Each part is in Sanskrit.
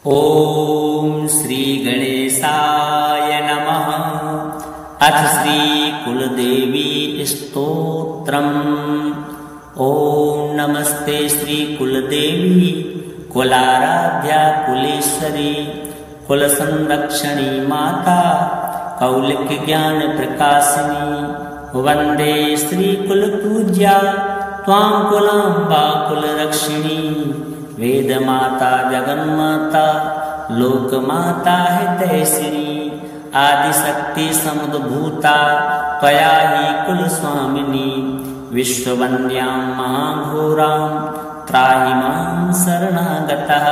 ॐ श्री गणेशाय नमः। अथ श्री कुलदेवी स्तोत्रम्। ॐ नमस्ते श्री कुलदेवी कुलाराध्या कुलेश्वरी कुलसंरक्षणी माता कौलिक ज्ञान प्रकाशिनी। वंदे श्री कुलपूज्या त्वां कुलाम्बा कुलरक्षिणी। वेदमाता जगन्माता लोकमाता हितैषिणी। आदिशक्ति समुद्भूता त्वया हि कुलस्वामिनी। विश्ववन्द्यां महाघोरां त्राहि मां शरणागतः।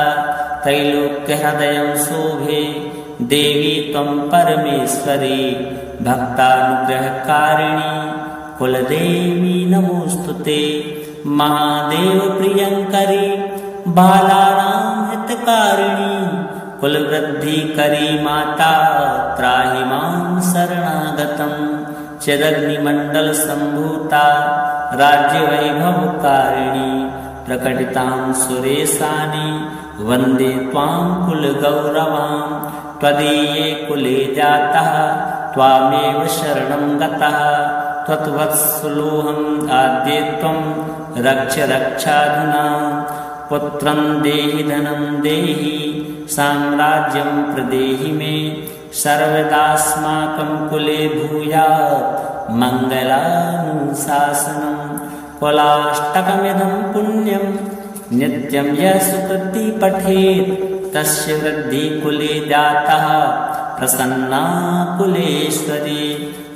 त्रैलोक्यहृदयं शोभे देवी त्वं परमेश्वरी। भक्तानुग्रहकारिणी कुलदेवी नमोस्तुते। महादेव प्रियंकरी बालानां हितकारिणी। कुलवृद्धिकरी माता त्राहि मां शरणागतं। चिदग्निमण्डल सम्भूता राज्यवैभवकारिणी। प्रकटितां सुरेशानि वन्दे त्वां कुलगौरवां। त्वदीये कुले जातः त्वामेव शरणं गतः। त्वत्वत्सलोऽहम् आद्ये त्वं रक्ष रक्षाधुना। पुत्रं देहि धनं देहि साम्राज्यं प्रदेहि मे। सर्वदास्माकं कुले भूयात् मङ्गलानुशासनम्। कुलाष्टकमिदं पुण्यं नित्यं यः सुकृति पठेत् तस्य वृद्धि कुले जातः प्रसन्ना कुलेश्वरी।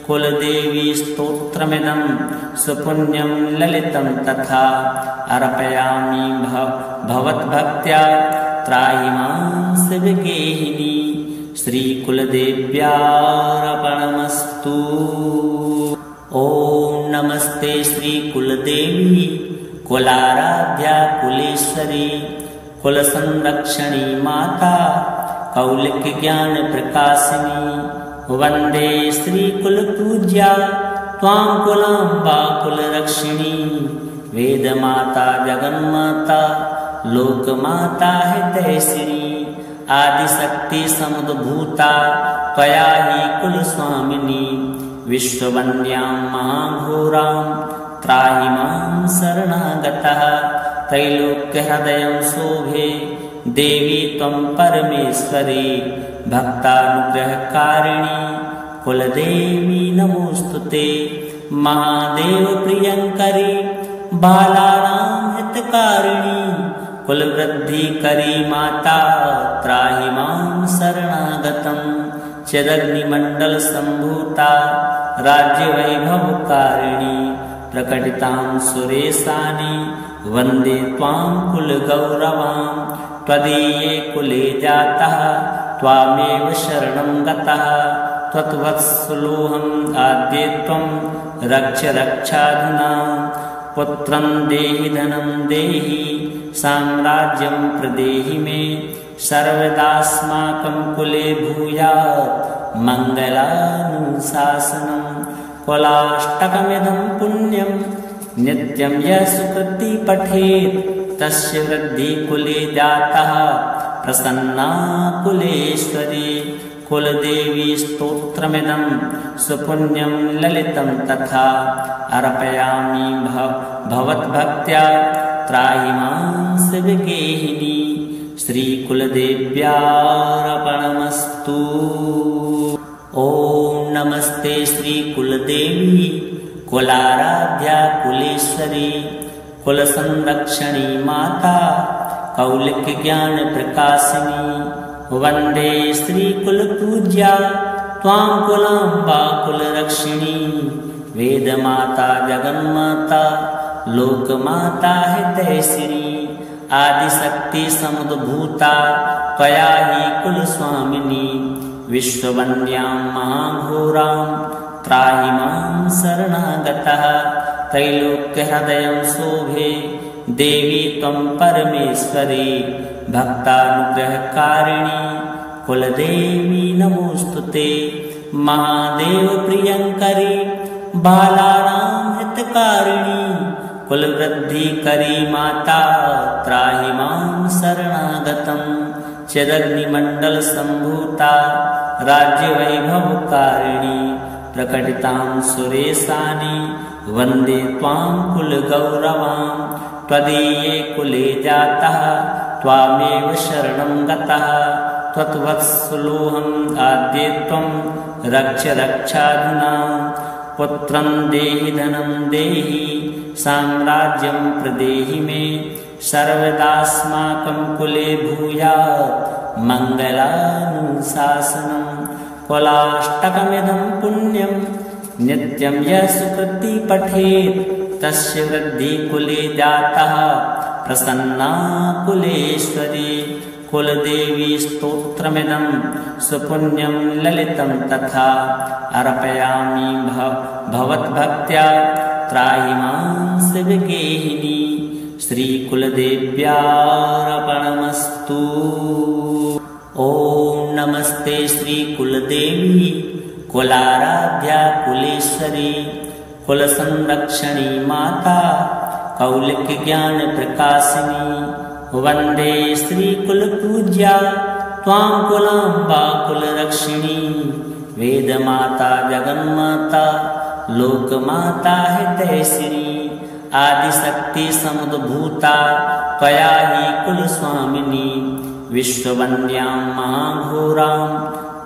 कुलदेवी स्तोत्रमिदं सुपुण्यं ललितं तथा। अर्पयामि भवद्भक्त्या त्राहि मां शिवगेहिनी। श्रीकुलदेव्यार्पणमस्तु। ॐ नमस्ते श्रीकुलदेवी कुलाराध्या कुलेश्वरी कुलसंरक्षणी माता कौलिक ज्ञान प्रकाशिनी। वंदे श्री कुलपूज्या त्वां कुलाम्बा कुलरक्षिणी। वेदमाता जगन्माता लोकमाता हितैषिणी। आदिशक्ति समुद्भूता त्वया हि कुलस्वामिनी। विश्ववन्द्यां महाघोरां त्राहि मां शरणागतः। त्रैलोक्यहृदयं शोभे देवी त्वं परमेश्वरी। भक्तानुग्रहकारिणी कुलदेवी नमोस्तुते। महादेव प्रियंकरी बालानां हितकारिणी। कुलवृद्धिकरी माता त्राहि मां शरणागतं। चिदग्निमण्डल सम्भूता राज्यवैभवकारिणी। प्रकटितां सुरेशानि वन्दे त्वां कुलगौरवां। त्वदीये कुले जातः त्वामेव शरणं गतः। त्वत्वत्सलोऽहम् आद्ये त्वं रक्ष रक्षाधुना। पुत्रं देहि धनं देहि साम्राज्यं प्रदेहि मे। सर्वदास्माकं कुले भूयात् मङ्गलानुशासनम्। कुलाष्टकमिदं पुण्यं नित्यं यः सुकृति पठेत् तस्य वृद्धि कुले जातः प्रसन्ना कुलेश्वरी। कुलदेवी स्तोत्रमिदं सुपुण्यं ललितं तथा। अर्पयामि भवद्भक्त्या त्राहि मां शिवगेहिनी। श्रीकुलदेव्यार्पणमस्तु। ॐ नमस्ते श्रीकुलदेवी कुलाराध्या कुलेश्वरी कुलसंरक्षणी माता कौलिक ज्ञान प्रकाशिनी। वंदे श्री कुलपूज्या त्वां कुलाम्बा कुलरक्षिणी। वेदमाता जगन्माता लोकमाता हितैषिणी। आदिशक्ति समुद्भूता त्वया हि कुलस्वामिनी। विश्ववन्द्यां महाघोरां त्राहि मां शरणागतः। त्रैलोक्यहृदयं शोभे देवी त्वं परमेश्वरी। भक्तानुग्रहकारिणी कुलदेवी नमोस्तुते। महादेव प्रियंकरी बालानां हितकारिणी। कुलवृद्धिकरी माता त्राहि मां शरणागतं। चिदग्निमण्डलसम्भूता राज्यवैभवकारिणी प्रकटितां सुरेशानि वन्दे त्वां कुलगौरवां त्वदीये कुले जातः त्वामेव शरणं गतः त्वत्वत्सलोऽहम् आद्ये त्वं रक्ष रक्षाधुना पुत्रं देहि धनं देहि साम्राज्यं प्रदेहि मे सर्वदास्माकं कुले भूयात् मङ्गलानुशासनं कुलाष्टकमिदं पुण्यं नित्यं यः सुकृती पठेत् तस्य वृद्धिः कुले जातः प्रसन्ना कुलेश्वरी कुलदेवी स्तोत्रमिदं सुपुण्यं ललितं तथा अर्पयामि भवद्भक्त्या त्राहि मां शिवगेहिनी श्रीकुलदेव्यार्पणमस्तु। ॐ नमस्ते श्रीकुलदेवी कुलाराध्या कुलेश्वरी कुलसंरक्षणी माता कौलिकज्ञानप्रकाशिनी वन्दे श्रीकुलपूज्या त्वां कुलाम्बा कुलरक्षिणी वेदमाता जगन्माता लोकमाता हितैषिणी आदिशक्ति समुद्भूता त्वया हि कुलस्वामिनी विश्ववन्द्यां महाघोरां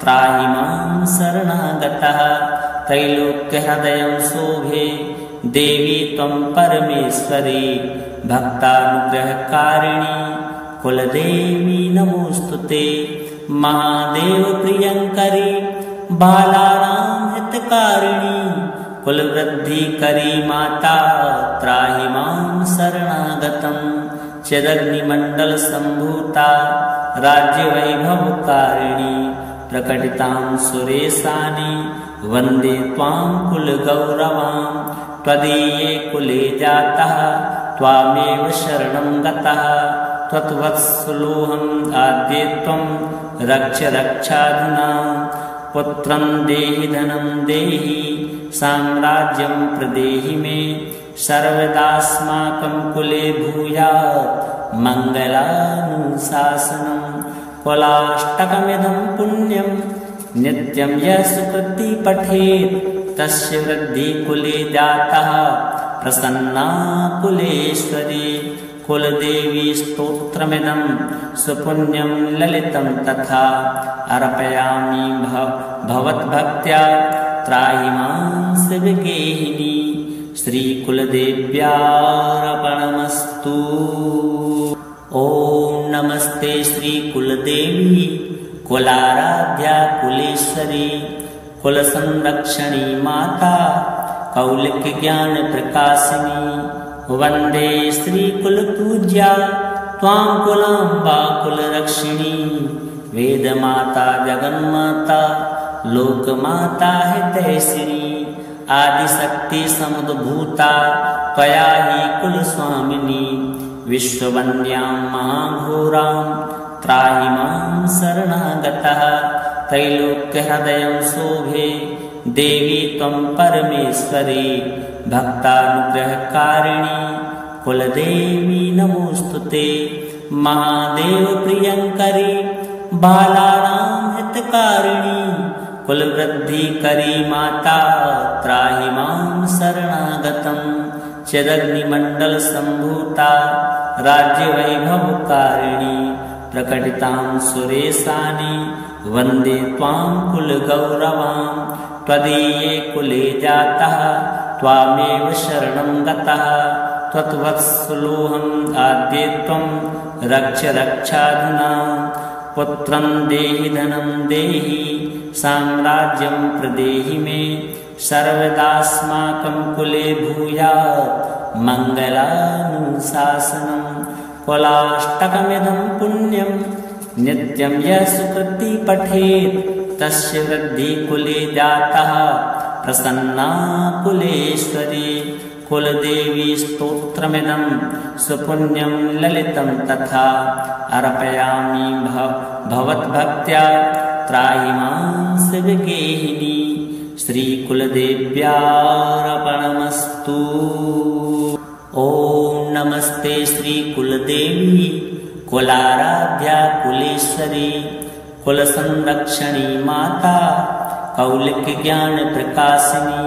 त्राहि मां शरणागतः त्रैलोक्यहृदयं शोभे देवी त्वं परमेश्वरी भक्तानुग्रहकारिणी कुलदेवी नमोस्तुते महादेव प्रियंकरी बालानां हितकारिणी कुलवृद्धिकरी माता त्राहि मां शरणागतं चिदग्निमण्डलसम्भूता राज्यवैभवकारिणी प्रकटितां सुरेशानि वन्दे त्वां कुलगौरवां त्वदीये कुले जातः त्वामेव शरणं गतः त्वत्वत्सलोऽहम् आद्ये त्वं रक्ष रक्षाधुना पुत्रं देहि धनं देहि साम्राज्यं प्रदेहि मे सर्वदास्माकं कुले भूयात् मङ्गलानुशासनं कुलाष्टकमिदं पुण्यं नित्यं यः सुकृती पठेत् तस्य वृद्धिः कुले जातः प्रसन्ना कुलेश्वरी कुलदेवी स्तोत्रमिदं सुपुण्यं ललितं तथा अर्पयामि भवद्भक्त्या त्राहि मां शिवगेहिनी श्रीकुलदेव्यार्पणमस्तु। ॐ नमस्ते श्रीकुलदेवी कुलाराध्या कुलेश्वरी कुलसंरक्षणी माता कौलिकज्ञानप्रकाशिनी वन्दे श्रीकुलपूज्या त्वां कुलाम्बा कुलरक्षिणी वेदमाता जगन्माता लोकमाता हितैषिणी आदिशक्ति समुद्भूता त्वया हि कुलस्वामिनी विश्ववन्द्यां महाघोरां त्राहि मां शरणागतः त्रैलोक्यहृदयं शोभे देवी त्वं परमेश्वरी भक्तानुग्रहकारिणी कुलदेवी नमोस्तुते महादेव प्रियंकरी बालानां हितकारिणी कुलवृद्धिकरी माता त्राहि मां शरणागतं चिदग्निमण्डलसम्भूता राज्यवैभवकारिणी प्रकटितां सुरेशानि वन्दे त्वां कुलगौरवां त्वदीये कुले जातः त्वामेव शरणं गतः त्वत्वत्सलोऽहम् आद्ये त्वं रक्ष रक्षाधुना पुत्रं देहि धनं देहि साम्राज्यं प्रदेहि मे सर्वदास्माकं कुले भूयात् मङ्गलानुशासनं कुलाष्टकमिदं पुण्यं नित्यं यः सुकृती पठेत् तस्य वृद्धिः कुले जातः प्रसन्ना कुलेश्वरी कुलदेवी स्तोत्रमिदं सुपुण्यं ललितं तथा अर्पयामि भवद्भक्त्या त्राहि मां शिवगेहिनी श्रीकुलदेव्यार्पणमस्तु। ॐ नमस्ते श्रीकुलदेवी कुलाराध्या कुलेश्वरी कुलसंरक्षणी माता कौलिक ज्ञान प्रकाशिनी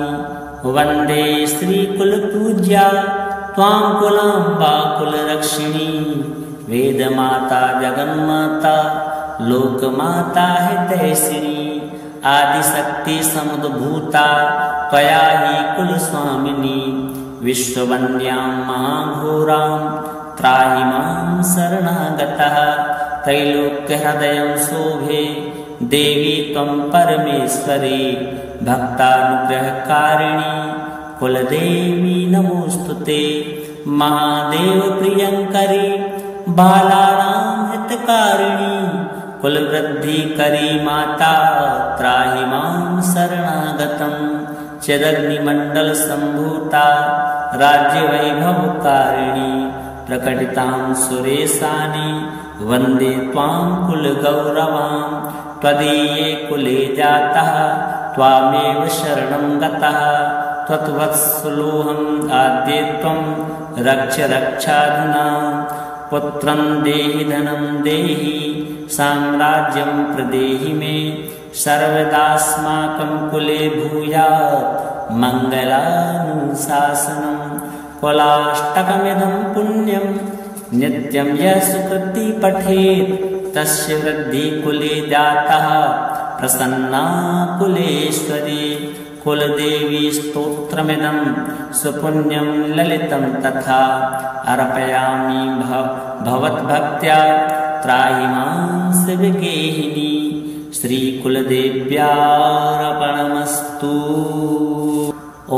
वंदे श्री कुल पूज्या त्वां कुलांबा कुलरक्षिणी वेद माता जगन्माता लोकमाता हितैषिणी आदिशक्ति समुद्भूता त्वया हि कुलस्वामिनी विश्ववन्द्यां महाघोरां त्राहि मां शरणागतः त्रैलोक्यहृदयं शोभे देवी त्वं परमेश्वरी भक्तानुग्रहकारिणी कुलदेवी नमोस्तुते महादेव प्रियंकरी बालानां हितकारिणी कुलवृद्धिकरी माता त्राहि मां शरणागतं चिदग्निमण्डल सम्भूता राज्यवैभवकारिणी प्रकटितां सुरेशानि वन्दे त्वां कुलगौरवां त्वदीये कुले जातः त्वामेव शरणं गतः त्वत्वत्सलोऽहम् आद्ये त्वं रक्ष रक्षाधुना पुत्रं देहि धनं देहि साम्राज्यं प्रदेहि मे सर्वदास्माकं कुले भूयात् मङ्गलानुशासनं कुलाष्टकमिदं पुण्यं नित्यं यः सुकृती पठेत् तस्य वृद्धि कुले जातः प्रसन्ना कुलेश्वरी कुलदेवी स्तोत्रमिदं सुपुण्यं ललितं तथा अर्पयामि भवद्भक्त्या त्राहि मां शिवगेहिनी श्रीकुलदेव्यार्पणमस्तु। ॐ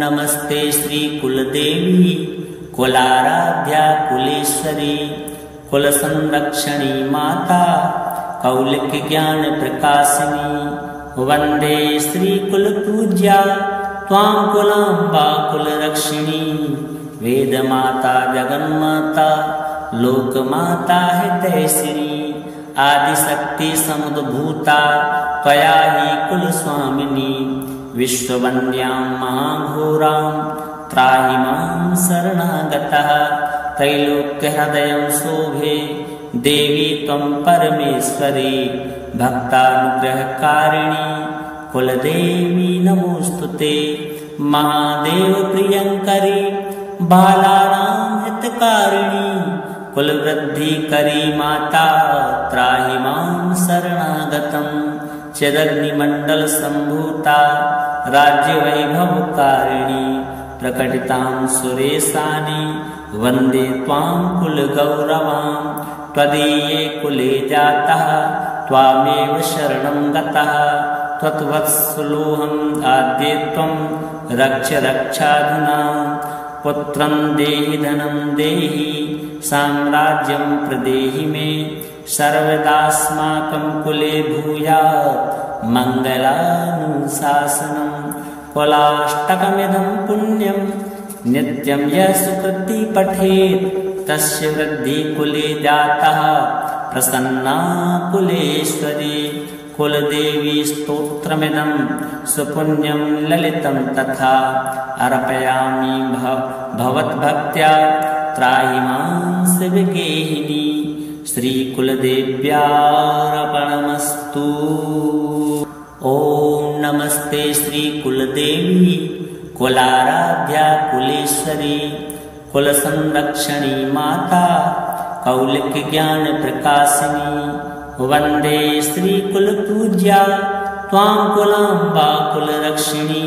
नमस्ते श्रीकुलदेवी कुलाराध्या कुलेश्वरी कुलसंरक्षणी माता कौलिक ज्ञान प्रकाशिनी वंदे श्री कुल पूज्या त्वां कुलांबा कुलरक्षिणी वेद माता जगन्माता लोकमाता हितैषिणी आदिशक्ति समुद्भूता त्वया हि कुलस्वामिनी विश्ववन्द्यां महाघोरां त्राहि मां शरणागतः त्रैलोक्यहृदयं शोभे देवी त्वं परमेश्वरी भक्तानुग्रहकारिणी कुलदेवी नमोस्तुते महादेव प्रियंकरी बालानां हितकारिणी कुलवृद्धिकरी माता त्राहि मां शरणागतं चिदग्निमण्डल सम्भूता राज्यवैभवकारिणी प्रकटितां सुरेशानि वन्दे त्वां कुलगौरवां त्वदीये कुले जातः त्वामेव शरणं गतः त्वत्वत्सलोऽहम् आद्ये त्वं रक्ष रक्षाधुना पुत्रं देहि धनं देहि साम्राज्यं प्रदेहि मे सर्वदास्माकं कुले भूयात् मङ्गलानुशासनं कुलाष्टकमिदं पुण्यं नित्यं यः सुकृती पठेत् तस्य वृद्धि कुले जातः प्रसन्ना कुलेश्वरी कुलदेवी स्तोत्रमिदं सुपुण्यं ललितं तथा अर्पयामि भवद्भक्त्या त्राहि मां शिवगेहिनी श्रीकुलदेव्यार्पणमस्तु। ॐ नमस्ते श्रीकुलदेवी कुलाराध्या कुलेश्वरी कुलसंरक्षणी माता कौलिक ज्ञान प्रकाशिनी वंदे श्री कुल पूज्या त्वां कुलांबा कुलरक्षिणी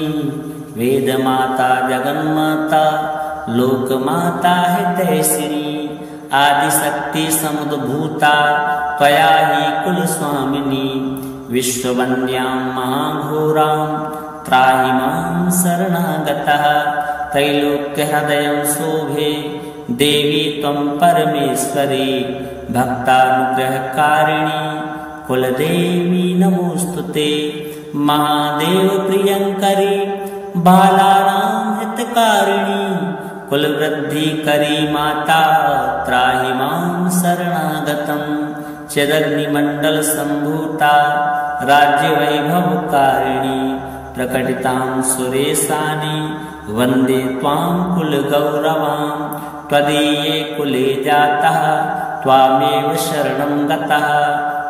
वेद माता जगन्माता लोकमाता हितैषिणी आदिशक्ति समुद्भूता त्वया हि कुलस्वामिनी विश्ववन्द्यां महाघोरां त्राहि मां शरणागतः त्रैलोक्यहृदयं शोभे देवी त्वं परमेश्वरी भक्तानुग्रहकारिणी कुलदेवी नमोस्तुते महादेव प्रियंकरी बालानां हितकारिणी कुलवृद्धिकरी माता त्राहि मां शरणागतं चिदग्निमण्डल सम्भूता राज्यवैभवकारिणी प्रकटितां सुरेशानि वन्दे त्वां कुलगौरवां त्वदीये कुले जातः त्वामेव शरणं गतः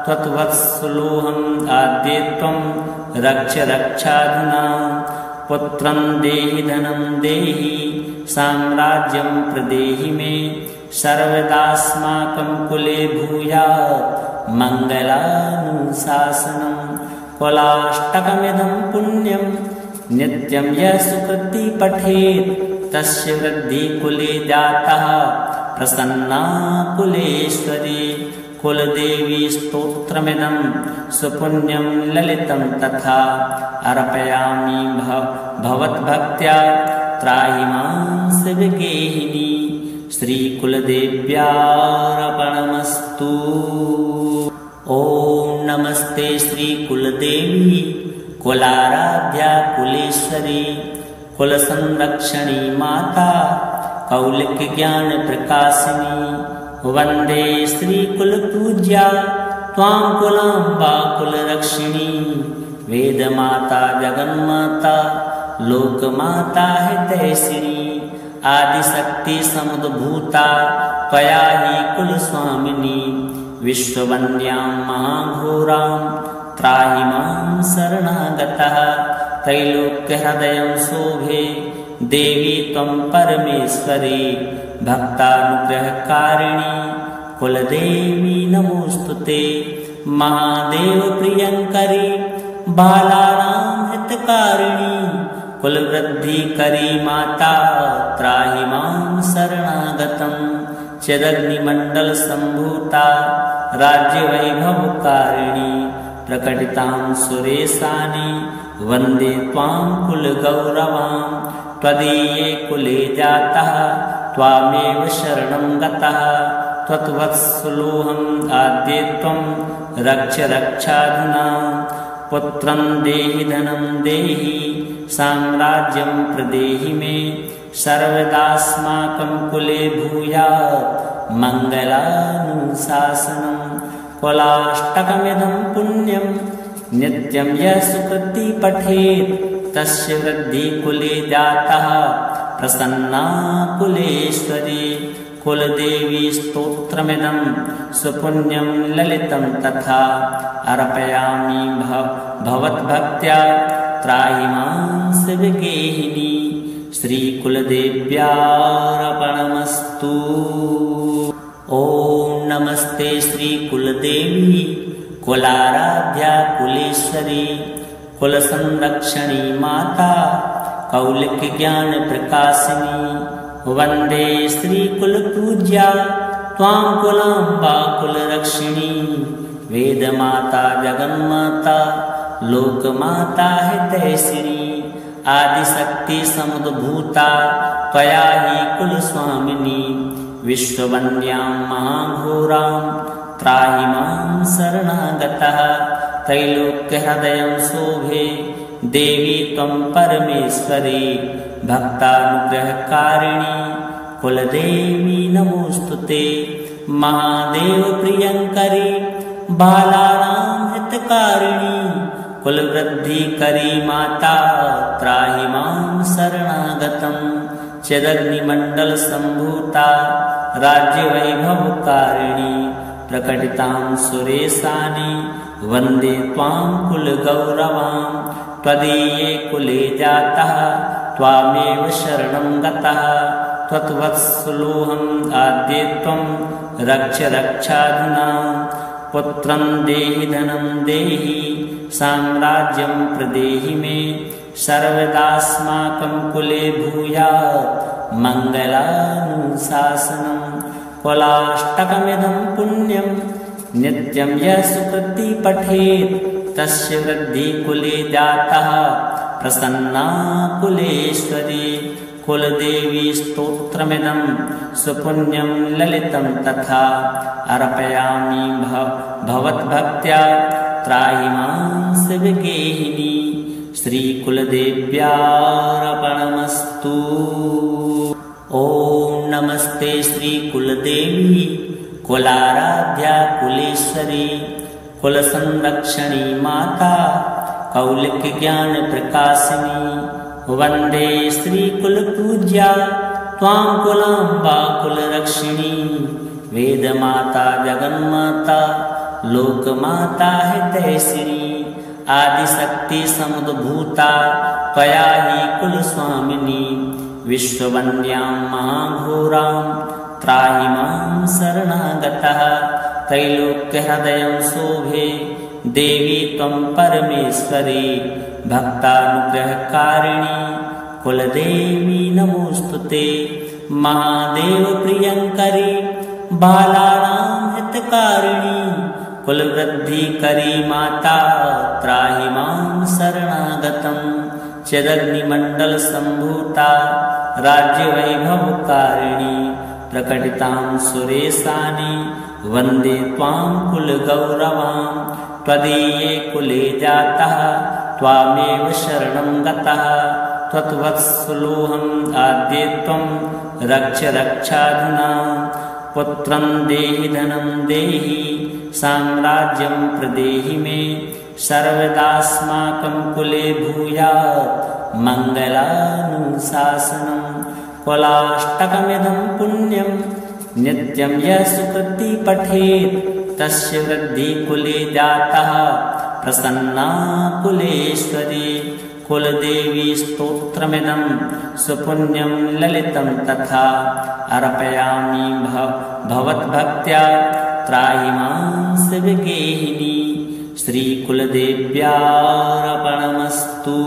त्वत्वत्सलोऽहम् आद्ये त्वं रक्ष रक्षाधुना पुत्रं देहि धनं देहि साम्राज्यं प्रदेहि मे सर्वदास्माकं कुले भूयात् मङ्गलानुशासनं कुलाष्टकमिदं पुण्यं नित्यं यः सुकृति पठेत् तस्य वृद्धिः कुले जातः प्रसन्ना कुलेश्वरी कुलदेवी स्तोत्रमिदं सुपुण्यं ललितं तथा अर्पयामि भवद्भक्त्या त्राहि मां शिवगेहिनी श्रीकुलदेव्यार्पणमस्तु। ॐ नमस्ते श्रीकुलदेवी कुलाराध्या कुलेश्वरी कुलसंरक्षणी माता कौलिकज्ञानप्रकाशिनी वन्दे श्रीकुलपूज्या त्वां कुलाम्बा कुलरक्षिणी वेदमाता जगन्माता लोकमाता हितैषिणी आदिशक्ति समुद्भूता त्वया हि कुलस्वामिनी विश्ववन्द्यां महाघोरां त्राहि मां शरणागतः त्रैलोक्यहृदयं शोभे देवी त्वं परमेश्वरी भक्तानुग्रहकारिणी कुलदेवी नमोस्तुते महादेव प्रियंकरी बालानां हितकारिणी कुलवृद्धिकरी माता त्राहि मां शरणागतं चिदग्निमण्डलसम्भूता राज्यवैभवकारिणी प्रकटितां सुरेशानि वन्दे त्वां कुलगौरवां त्वदीये कुले जातः त्वामेव शरणं गतः त्वत्वत्सलोऽहम् आद्ये त्वं रक्ष रक्षाधुना पुत्रं देहि धनं देहि साम्राज्यं प्रदेहि मे सर्वदास्माकं कुले भूयात् मङ्गलानुशासनं कुलाष्टकमिदं पुण्यं नित्यं यः सुकृति पठेत् तस्य वृद्धिः कुले जातः प्रसन्ना कुलेश्वरी कुलदेवी स्तोत्रमिदं सुपुण्यं ललितं तथा अर्पयामि भवद्भक्त्या त्राहि मां शिवगेहिनी श्रीकुलदेव्यार्पणमस्तु। ॐ नमस्ते श्रीकुलदेवी कुलाराध्या कुलेश्वरी कुलसंरक्षणी माता कौलिकज्ञानप्रकाशिनी वन्दे श्रीकुलपूज्या त्वां कुलाम्बा कुलरक्षिणी वेदमाता जगन्माता लोकमाता हितैषिणी आदिशक्ति समुद्भूता त्वया हि कुलस्वामिनी विश्ववन्द्यां महाघोरां त्राहि मां शरणागतः त्रैलोक्यहृदयं शोभे देवी त्वं परमेश्वरी भक्तानुग्रहकारिणी कुलदेवी नमोस्तुते महादेव प्रियंकरी बालानां हितकारिणी कुलवृद्धिकरी माता त्राहि मां शरणागतं चिदग्निमण्डलसम्भूता राज्यवैभवकारिणी प्रकटितां सुरेशानि वन्दे त्वां कुलगौरवां त्वदीये कुले जातः त्वामेव शरणं गतः त्वत्वत्सलोऽहम् आद्ये त्वं रक्ष रक्षाधुना पुत्रं देहि धनं देहि साम्राज्यं प्रदेहि मे सर्वदास्माकं कुले भूयात् मङ्गलानुशासनं कुलाष्टकमिदं पुण्यं नित्यं यः सुकृति पठेत् तस्य वृद्धिः कुले जातः प्रसन्ना कुलेश्वरी कुलदेवी स्तोत्रमिदं सुपुण्यं ललितं तथा अर्पयामि भवद्भक्त्या त्राहि मां शिवगेहिनी श्रीकुलदेव्यार्पणमस्तु। ॐ नमस्ते श्रीकुलदेवी कुलाराध्या कुलेश्वरी कुलसंरक्षणी माता कौलिकज्ञानप्रकाशिनी वन्दे श्रीकुलपूज्या त्वां कुलाम्बा कुलरक्षिणी वेदमाता जगन्माता लोकमाता हितैषिणी आदिशक्ति समुद्भूता त्वया हि कुलस्वामिनी विश्ववन्द्यां महाघोरां त्राहि मां शरणागतः त्रैलोक्यहृदयं शोभे देवी त्वं परमेश्वरी भक्तानुग्रहकारिणी कुलदेवी नमोस्तुते महादेव प्रियंकरी बालानां हितकारिणी कुलवृद्धिकरी माता त्राहि मां शरणागतं चिदग्निमण्डलसम्भूता राज्यवैभवकारिणी प्रकटितां सुरेशानि वन्दे त्वां कुलगौरवां त्वदीये कुले जातः त्वामेव शरणं गतः त्वत्वत्सलोऽहम् आद्ये त्वं रक्ष रक्षाधुना पुत्रं देहि धनं देहि साम्राज्यं प्रदेहि मे सर्वदास्माकं कुले भूयात् मङ्गलानुशासनं कुलाष्टकमिदं पुण्यं नित्यं यः सुकृति पठेत् तस्य वृद्धि कुले जातः प्रसन्ना कुलेश्वरी कुलदेवी स्तोत्रमिदं सुपुण्यं ललितं तथा अर्पयामि भवद्भक्त्या त्राहि मां शिवगेहिनी श्रीकुलदेव्यार्पणमस्तु।